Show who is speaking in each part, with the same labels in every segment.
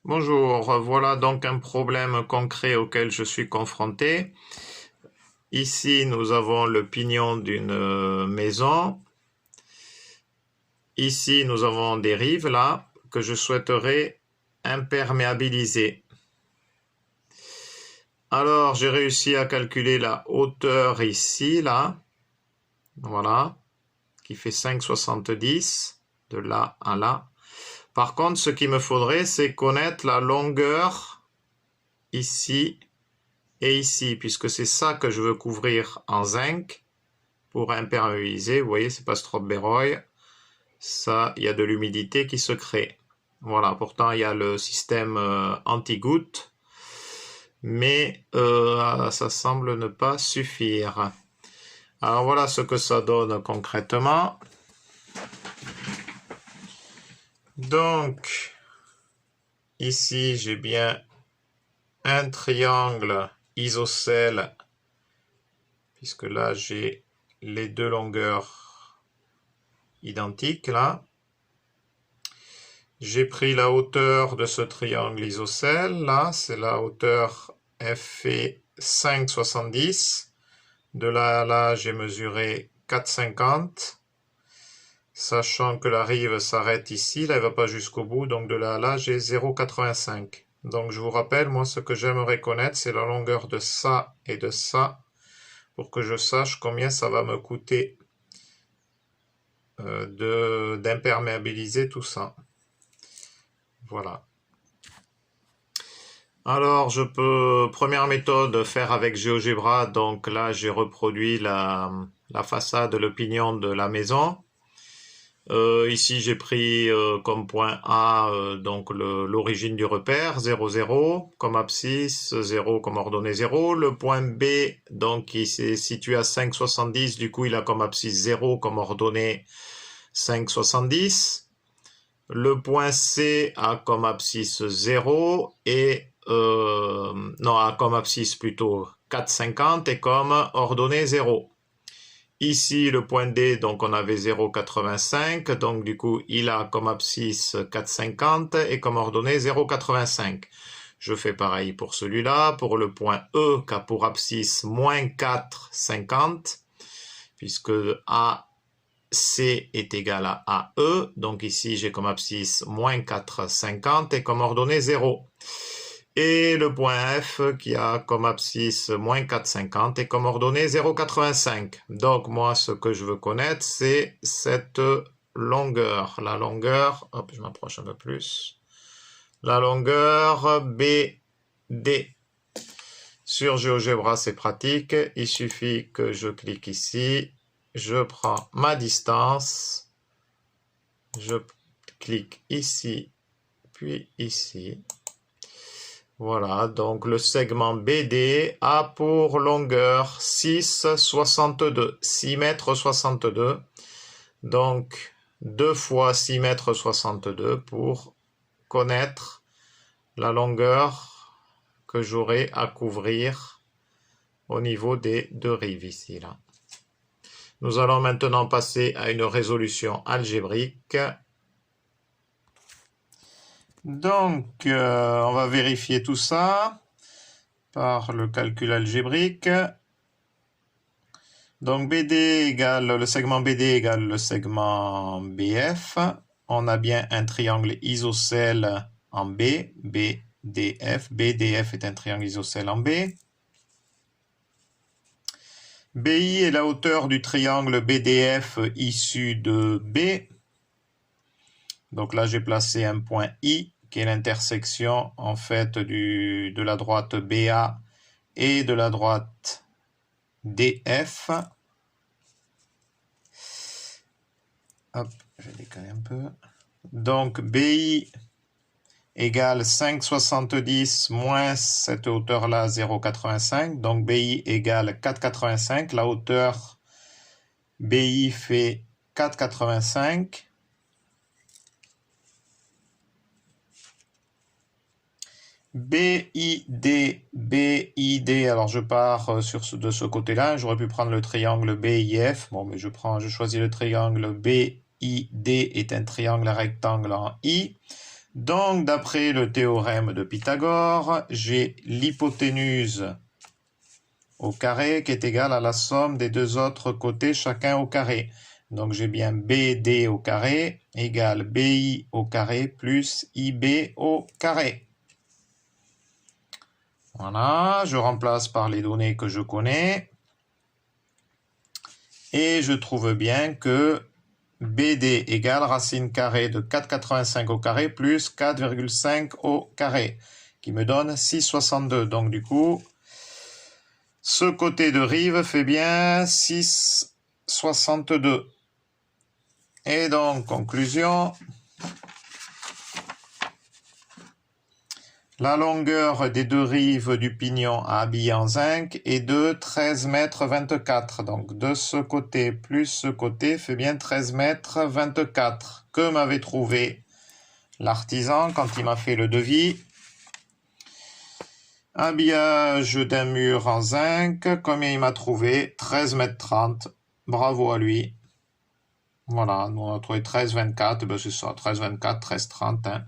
Speaker 1: Bonjour, voilà donc un problème concret auquel je suis confronté. Ici, nous avons le pignon d'une maison. Ici, nous avons des rives là que je souhaiterais imperméabiliser. Alors, j'ai réussi à calculer la hauteur ici, là, voilà, qui fait 5,70 de là à là. Par contre, ce qu'il me faudrait, c'est connaître la longueur ici et ici, puisque c'est ça que je veux couvrir en zinc pour imperméabiliser. Vous voyez, c'est pas Strawberry. Ça, il y a de l'humidité qui se crée. Voilà, pourtant il y a le système anti-goutte, mais ça semble ne pas suffire. Alors voilà ce que ça donne concrètement. Donc, ici j'ai bien un triangle isocèle, puisque là j'ai les deux longueurs identiques là. J'ai pris la hauteur de ce triangle isocèle, là, c'est la hauteur F fait 5,70. De là à là, j'ai mesuré 4,50. Sachant que la rive s'arrête ici, là, elle va pas jusqu'au bout, donc de là à là, j'ai 0,85. Donc je vous rappelle, moi, ce que j'aimerais connaître, c'est la longueur de ça et de ça, pour que je sache combien ça va me coûter d'imperméabiliser tout ça. Voilà. Alors, je peux, première méthode, faire avec GeoGebra. Donc là, j'ai reproduit la façade, le pignon de la maison. Ici, j'ai pris comme point A donc l'origine du repère, 0, 0, comme abscisse, 0 comme ordonnée 0. Le point B, donc, il s'est situé à 5,70. Du coup, il a comme abscisse 0 comme ordonnée 5,70. Le point C a comme abscisse 0 et non, a comme abscisse plutôt 4,50 et comme ordonnée 0. Ici, le point D, donc on avait 0,85, donc du coup, il a comme abscisse 4,50 et comme ordonnée 0,85. Je fais pareil pour celui-là, pour le point E, qui a pour abscisse moins 4,50, puisque A C est égal à AE, donc ici j'ai comme abscisse moins 4,50 et comme ordonnée 0. Et le point F qui a comme abscisse moins 4,50 et comme ordonnée 0,85. Donc moi ce que je veux connaître c'est cette longueur. La longueur, hop je m'approche un peu plus. La longueur BD. Sur GeoGebra c'est pratique, il suffit que je clique ici. Je prends ma distance, je clique ici, puis ici. Voilà, donc le segment BD a pour longueur 6,62, 6 mètres 62. Donc 2 fois 6 mètres 62 pour connaître la longueur que j'aurai à couvrir au niveau des deux rives ici, là. Nous allons maintenant passer à une résolution algébrique. Donc, on va vérifier tout ça par le calcul algébrique. Donc, le segment BD égale le segment BF. On a bien un triangle isocèle en B, BDF. BDF est un triangle isocèle en B. BI est la hauteur du triangle BDF issu de B. Donc là, j'ai placé un point I, qui est l'intersection en fait de la droite BA et de la droite DF. Hop, je vais décaler un peu. Donc BI égale 5,70 moins cette hauteur-là, 0,85. Donc BI égale 4,85. La hauteur BI fait 4,85. BID, alors je pars de ce côté-là, j'aurais pu prendre le triangle BIF, bon mais je choisis le triangle BID est un triangle rectangle en I, Donc, d'après le théorème de Pythagore, j'ai l'hypoténuse au carré qui est égale à la somme des deux autres côtés chacun au carré. Donc j'ai bien BD au carré égale BI au carré plus IB au carré. Voilà, je remplace par les données que je connais. Et je trouve bien que BD égale racine carrée de 4,85 au carré plus 4,5 au carré, qui me donne 6,62. Donc du coup, ce côté de rive fait bien 6,62. Et donc, conclusion, la longueur des deux rives du pignon à habiller en zinc est de 13,24 m. Donc, de ce côté plus ce côté fait bien 13,24 m. Que m'avait trouvé l'artisan quand il m'a fait le devis? Habillage d'un mur en zinc, combien il m'a trouvé? 13,30 m. Bravo à lui. Voilà, nous on a trouvé 13,24, ben c'est ça, 13,24, 13,30. Hein.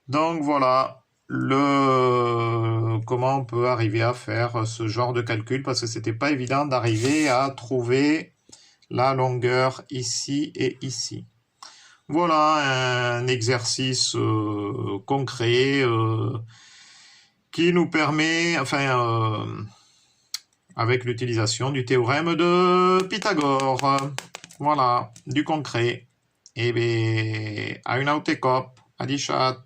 Speaker 1: Donc voilà, comment on peut arriver à faire ce genre de calcul, parce que c'était pas évident d'arriver à trouver la longueur ici et ici. Voilà un exercice concret qui nous permet, avec l'utilisation du théorème de Pythagore. Voilà, du concret. Et bien, à une autre écope. À die chat.